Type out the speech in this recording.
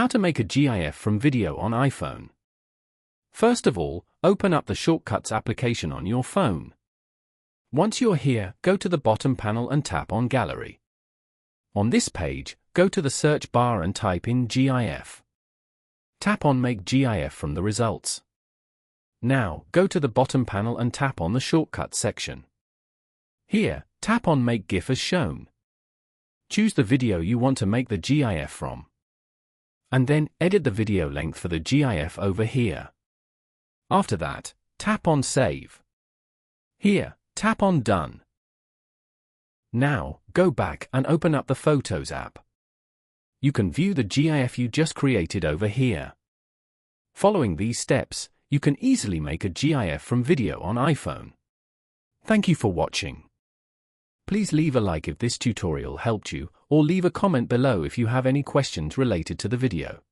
How to make a GIF from video on iPhone. First of all, open up the Shortcuts application on your phone. Once you're here, go to the bottom panel and tap on Gallery. On this page, go to the search bar and type in GIF. Tap on Make GIF from the results. Now, go to the bottom panel and tap on the Shortcuts section. Here, tap on Make GIF as shown. Choose the video you want to make the GIF from. And then, edit the video length for the GIF over here. After that, tap on Save. Here, tap on Done. Now, go back and open up the Photos app. You can view the GIF you just created over here. Following these steps, you can easily make a GIF from video on iPhone. Thank you for watching. Please leave a like if this tutorial helped you, or leave a comment below if you have any questions related to the video.